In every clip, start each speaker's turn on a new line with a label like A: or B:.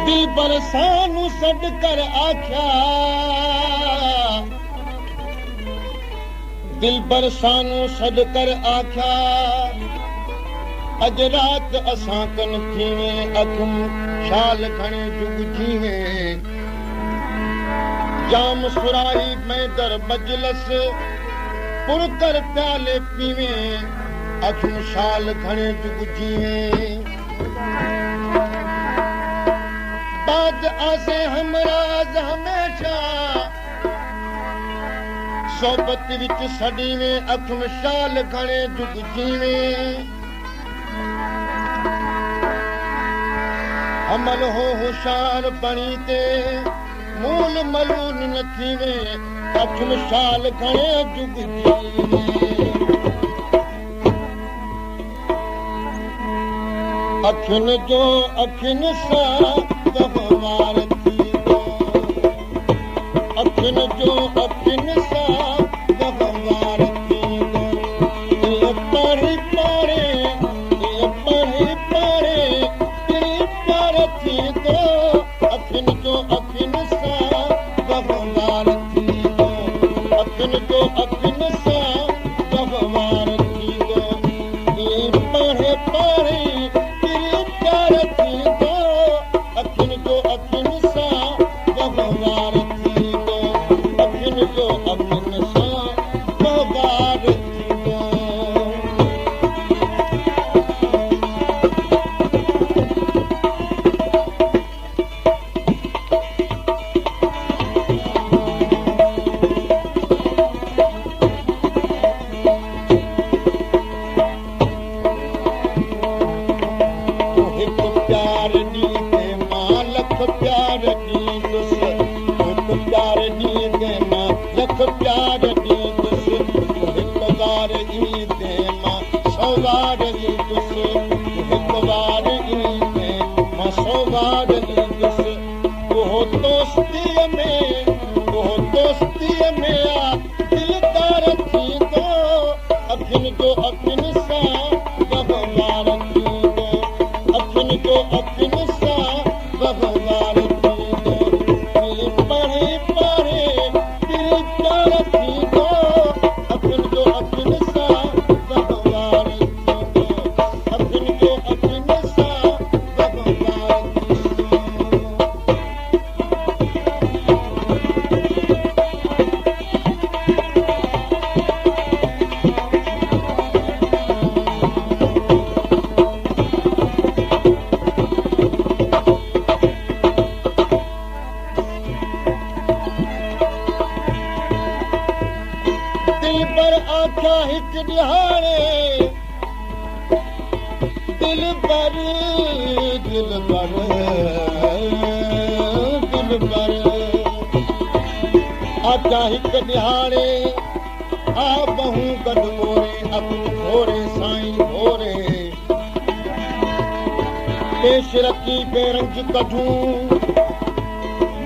A: दिल बरसानू सॾ कर आख्या दिल बरसानू सॾ कर आख्या अॼु राति असां कन थीवें अखुम शाल खणे जुग जीवें जाम सुराही में दर मजलस पुर कर प्याले पीवें अखुम शाल खणे जुग जीवें बाज आसे हमराज हमेशा सोबत विच सड़ीवें अखुम शाल खणे जुग जीवें अमल हो होशियार बणी ते मूल मलून न थीवें अखुम शाल खणे जुग जीवें अखियुनि जो अखियुनि सां वहिंवार थींदो अखियुनि जो अखियुनि सां वहिंवार थींदो ईअं पढ़ी पढ़े ईअं पढ़ी पढ़े प्यार थींदो अखियुनि जो अखियुनि सां वहिंवार थींदो अखियुनि जो अखियुनि सां वहिंवार थींदो ईअं पढ़े पढ़े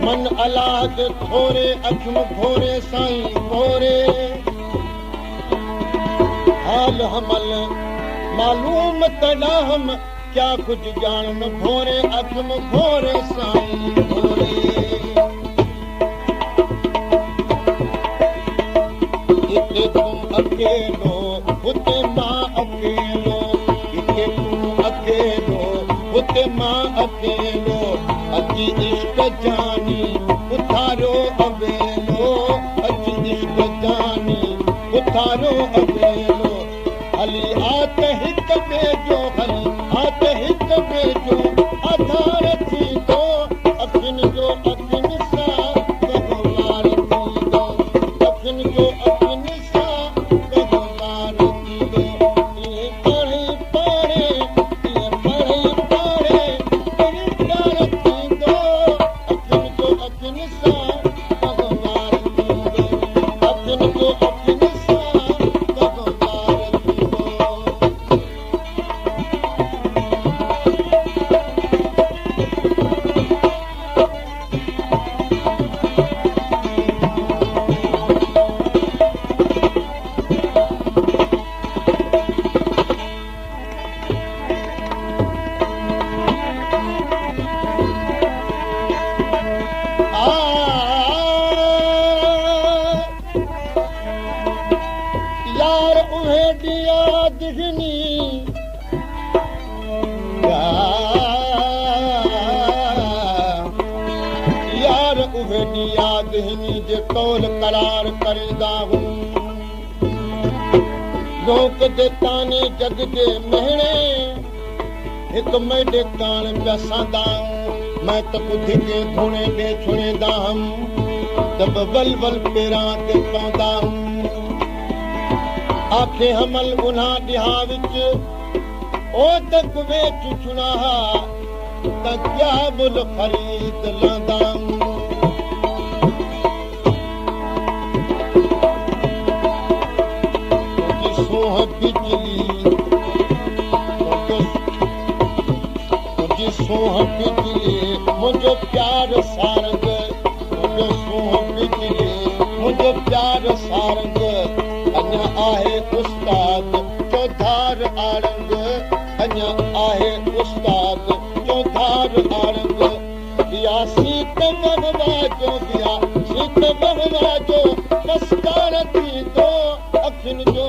A: मन अलाह के थोरे अखिम घोरे साईं घोरे हाल हमल मालूम तॾा हम क्या कुछ जान घोरे अखिम घोरे साईं घोरे इते तुम अकेलो उते मां अकेलो इते तुम अकेलो उते मां अकेलो अची इश्क जानी उथारो अवेलो अची इश्क जानी उथारो अवेलो हली आत हिक ॿिए जो हली आत हिक ॿिए जो आधार थींदो अखियुनि जो अखियुनि सां वहिंवार थींदो अखियुनि जो अखियुनि सां वहिंवार थींदो ईअं पढ़ी पढ़े ईअं पढ़ी पढ़े प्यार थींदो अखियुनि जो अखियुनि सां वहिंवार थींदो अखियुनि जो अखियुनि सां उहे यादि हिनी जे तौल करार करींदा हूं लोक जे ताने जग जे मेहणे हिकु मेडे कान पिया सांदा मैं त ॿुधी के धुणे ॾे छुणेंदा हम तब वल वल पेरां ते पवंदा आखे हमल उन्हा ॾिहा विच ओ त कुवे चुचुणा त क्या मुल खरीद लंदा सोह बिजली सोह बिजली मुंहिंजो प्यार सारंग मुंहिंजो सोह बिजली मुंहिंजो प्यार सारंग अञा आहे उस्ताद चौधार आरंग अञा आहे उस्ताद चौधार आरंग या सीत महवा जो मस्कार थींदो अखियुनि जो